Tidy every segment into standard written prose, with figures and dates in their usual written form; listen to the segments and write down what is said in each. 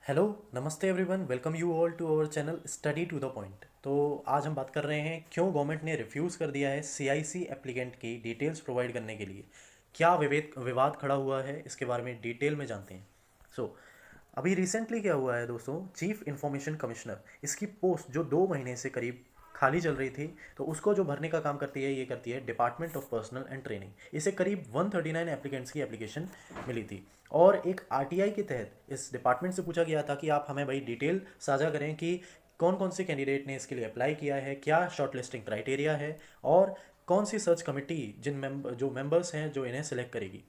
Hello नमस्ते everyone, welcome you all to our channel study to the point. तो आज हम बात कर रहे हैं क्यों गवर्नमेंट ने रिफ्यूज़ कर दिया है सीआईसी एप्लीकेंट की डिटेल्स प्रोवाइड करने के लिए। क्या विवाद खड़ा हुआ है, इसके बारे में डिटेल में जानते हैं। अभी रिसेंटली क्या हुआ है दोस्तों, चीफ इंफॉर्मेशन कमिश्नर इसकी पोस्ट जो 2 महीने से करीब खाली चल रही थी, तो उसको जो भरने का काम करती है ये करती है department of personnel and training. इसे करीब 139 एप्लीकेंट्स की एप्लीकेशन मिली थी। और एक आरटीआई के तहत इस डिपार्टमेंट से पूछा गया था कि आप हमें भाई डिटेल साझा करें कि कौन कौन से कैंडिडेट ने इसके लिए अप्लाई किया है, क्या शॉर्ट लिस्टिंग क्राइटेरिया है, और कौन सी सर्च कमेटी जो मेंबर्स हैं जो इन्हें सेलेक्ट करेगी।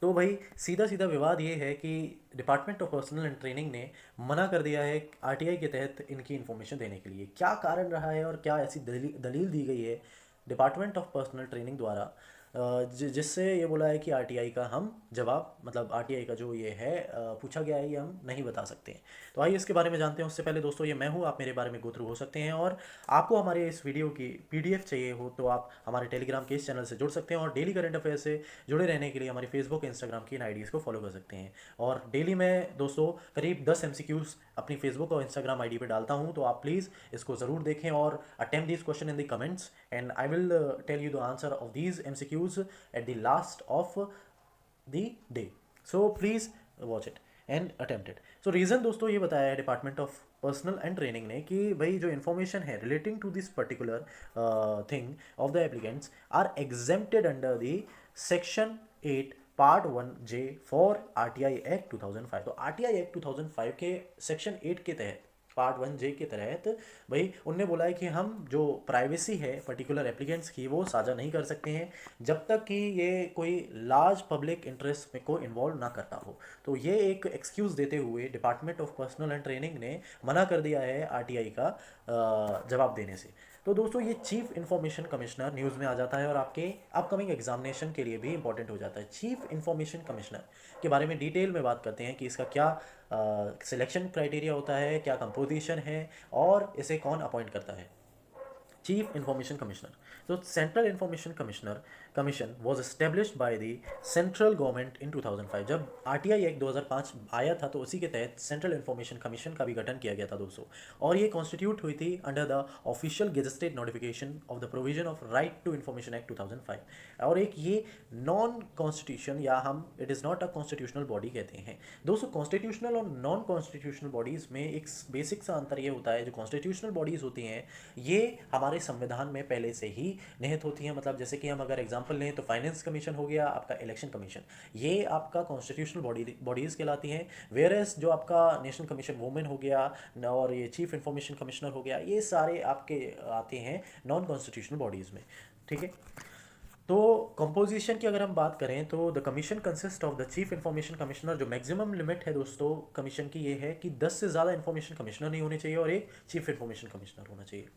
तो भाई सीधा सीधा विवाद ये है कि department of personnel and training ने मना कर दिया है आरटीआई के तहत इनकी इन्फॉर्मेशन देने के लिए। क्या कारण रहा है और क्या ऐसी दलील दी गई है डिपार्टमेंट ऑफ पर्सनल ट्रेनिंग द्वारा, जिससे ये बोला है कि आरटीआई का हम जवाब, मतलब आरटीआई का जो ये है पूछा गया है, ये हम नहीं बता सकते हैं। तो आइए इसके बारे में जानते हैं। उससे पहले दोस्तों, ये मैं हूँ, आप मेरे बारे में गो थ्रू हो सकते हैं। और आपको हमारे इस वीडियो की पीडीएफ चाहिए हो तो आप हमारे टेलीग्राम के इस चैनल से जुड़ सकते हैं, और डेली करंट अफेयर से जुड़े रहने के लिए हमारी फेसबुक इंस्टाग्राम की इन आईडीज़ को फॉलो कर सकते हैं। और डेली मैं दोस्तों करीब 10 एमसीक्यूज़ अपनी फेसबुक और इंस्टाग्राम आईडी पे डालता हूँ, तो आप प्लीज़ इसको ज़रूर देखें और attempt this question in the comments, and I will tell you the answer of these MCQs at the last of the day. So please watch it and attempt it. So reason दोस्तों ये बताया है department of personnel and training ने कि भाई जो information है relating to this particular thing of the applicants are exempted under the section 8 part 1J for RTI act 2005। तो आरटीआई एक्ट 2005 के सेक्शन 8 के तहत, पार्ट 1J के तहत भाई उनने बोला है कि हम जो प्राइवेसी है पर्टिकुलर एप्लीकेंट्स की वो साझा नहीं कर सकते हैं जब तक कि ये कोई लार्ज पब्लिक इंटरेस्ट में को इन्वॉल्व ना करता हो। तो ये एक एक्सक्यूज़ देते हुए department of personnel and training ने मना कर दिया है आरटीआई का जवाब देने से। तो दोस्तों ये चीफ इंफॉर्मेशन कमिश्नर न्यूज़ में आ जाता है और आपके अपकमिंग एग्जामिनेशन के लिए भी इंपॉर्टेंट हो जाता है। चीफ इंफॉर्मेशन कमिश्नर के बारे में डिटेल में बात करते हैं कि इसका क्या सिलेक्शन क्राइटेरिया होता है, क्या कंपोजिशन है, और इसे कौन अपॉइंट करता है। चीफ इंफॉर्मेशन कमिश्नर, तो central information commissioner commission was established by the central government in 2005। जब आरटीआई एक्ट 2005 आया था तो उसी के तहत सेंट्रल इंफॉर्मेशन कमीशन का भी गठन किया गया था दोस्तों। और ये कॉन्स्टिट्यूट हुई थी under the official gazetted notification of the provision of right to information act 2005। और एक ये नॉन कॉन्स्टिट्यूशन, या हम it is not a constitutional body कहते हैं दोस्तों। कॉन्स्टिट्यूशनल और नॉन कॉन्स्टिट्यूशनल बॉडीज़ में एक बेसिक सा अंतर ये होता है, जो कॉन्स्टिट्यूशनल बॉडीज़ होती हैं ये हमारे संविधान में पहले से ही निहित होती हैं। मतलब जैसे कि हम अगर एग्जांपल लें तो फाइनेंस कमीशन हो गया, आपका इलेक्शन कमीशन, ये आपका कॉन्स्टिट्यूशनल बॉडीज़ कहलाती हैं। वेयर एज जो आपका नेशनल कमीशन वुमेन हो गया, और ये चीफ इंफॉर्मेशन कमिश्नर हो गया, ये सारे आपके आते हैं नॉन कॉन्स्टिट्यूशनल बॉडीज़ में। ठीक है। तो कंपोजिशन की अगर हम बात करें तो the commission consist of the chief information commissioner. जो मैक्सिमम लिमिट है दोस्तों कमीशन की ये है कि 10 से ज़्यादा इंफॉर्मेशन कमिश्नर नहीं होने चाहिए और एक चीफ इंफॉर्मेशन कमिश्नर होना चाहिए।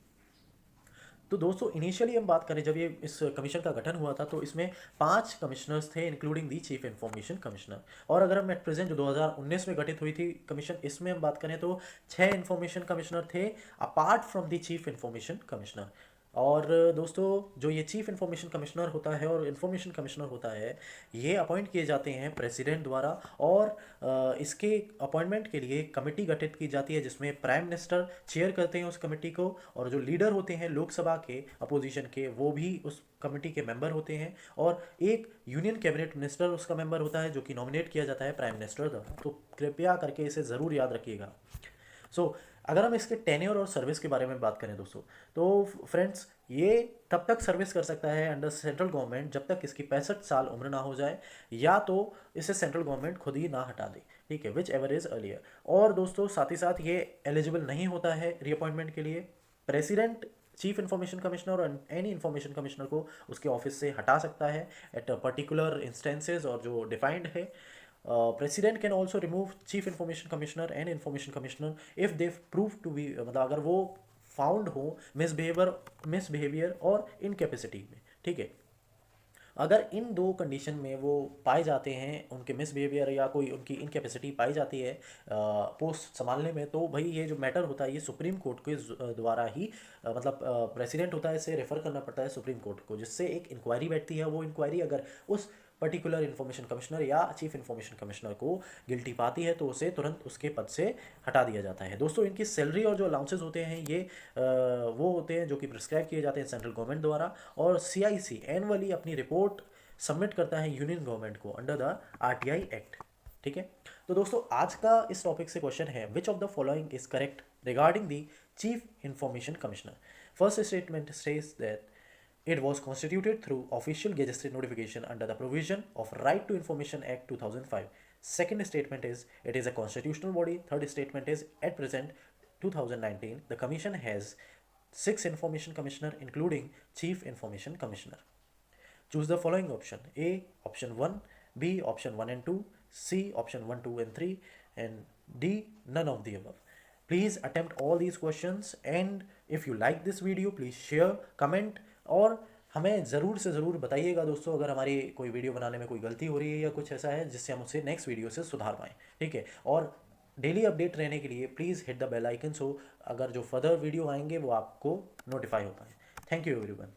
तो दोस्तों इनिशियली हम बात करें जब ये इस कमीशन का गठन हुआ था तो इसमें 5 कमिश्नर्स थे including the chief information commissioner. और अगर हम एट प्रेजेंट जो 2019 में गठित हुई थी कमीशन, इसमें हम बात करें तो 6 इंफॉर्मेशन कमिश्नर थे apart from the chief information commissioner. और दोस्तों जो ये चीफ इंफॉर्मेशन कमिश्नर होता है और इंफॉर्मेशन कमिश्नर होता है, ये अपॉइंट किए जाते हैं प्रेसिडेंट द्वारा। और इसके अपॉइंटमेंट के लिए कमेटी गठित की जाती है जिसमें प्राइम मिनिस्टर चेयर करते हैं उस कमेटी को, और जो लीडर होते हैं लोकसभा के अपोजिशन के वो भी उस कमेटी के मेंबर होते हैं, और एक यूनियन कैबिनेट मिनिस्टर उसका मेंबर होता है जो कि नॉमिनेट किया जाता है प्राइम मिनिस्टर द्वारा। तो कृपया करके इसे ज़रूर याद रखिएगा। अगर हम इसके टेन्योर और सर्विस के बारे में बात करें दोस्तों, तो फ्रेंड्स ये तब तक सर्विस कर सकता है अंडर सेंट्रल गवर्नमेंट जब तक इसकी 65 साल उम्र ना हो जाए, या तो इसे सेंट्रल गवर्नमेंट खुद ही ना हटा दे। ठीक है, विच एवर इज अर्लियर। और दोस्तों साथ ही साथ ये एलिजिबल नहीं होता है रीअपॉइंटमेंट के लिए। प्रेसिडेंट चीफ इंफॉर्मेशन कमिश्नर और एनी इंफॉर्मेशन कमिश्नर को उसके ऑफिस से हटा सकता है एट पर्टिकुलर इंस्टेंसेज, और जो डिफाइंड है। President can also remove chief information commissioner and information commissioner if they prove to be, मतलब अगर वो फाउंड हो मिसबिहेवियर और इनकेपेसिटी में। ठीक है, अगर इन दो कंडीशन में वो पाए जाते हैं, उनके मिसबिहेवियर या कोई उनकी इनकेपेसिटी पाई जाती है पोस्ट संभालने में, तो भाई ये जो मैटर होता है ये सुप्रीम कोर्ट के द्वारा ही मतलब प्रेसिडेंट होता है, इसे रेफर करना पड़ता है सुप्रीम कोर्ट को, जिससे एक इंक्वायरी बैठती है। वो इंक्वायरी अगर उस पर्टिकुलर इन्फॉर्मेशन कमिश्नर या चीफ इन्फॉर्मेशन कमिश्नर को गिल्टी पाती है तो उसे तुरंत उसके पद से हटा दिया जाता है। दोस्तों इनकी सैलरी और जो अलाउंसेस होते हैं ये वो होते हैं जो कि प्रिस्क्राइब किए जाते हैं सेंट्रल गवर्नमेंट द्वारा, और सीआईसी एनुअली अपनी रिपोर्ट सबमिट करता है यूनियन गवर्नमेंट को अंडर द आरटीआई एक्ट। ठीक है, तो दोस्तों आज का इस टॉपिक से क्वेश्चन है which of the following is correct regarding the chief information commissioner. First statement says that it was constituted through official gazetted notification under the provision of Right to Information Act 2005. Second statement is it is a constitutional body. Third statement is at present 2019 the commission has 6 information commissioner including chief information commissioner. Choose the following option: A option 1, B option 1 and 2, C option 1, 2 and 3, and D none of the above. Please attempt all these questions, and if you like this video please share, comment, और हमें ज़रूर से ज़रूर बताइएगा दोस्तों अगर हमारी कोई वीडियो बनाने में कोई गलती हो रही है या कुछ ऐसा है जिससे हम उसे नेक्स्ट वीडियो से सुधार पाएँ। ठीक है, और डेली अपडेट रहने के लिए please hit the bell icon, so अगर जो फर्दर वीडियो आएंगे वो आपको नोटिफाई हो पाए। Thank you everyone.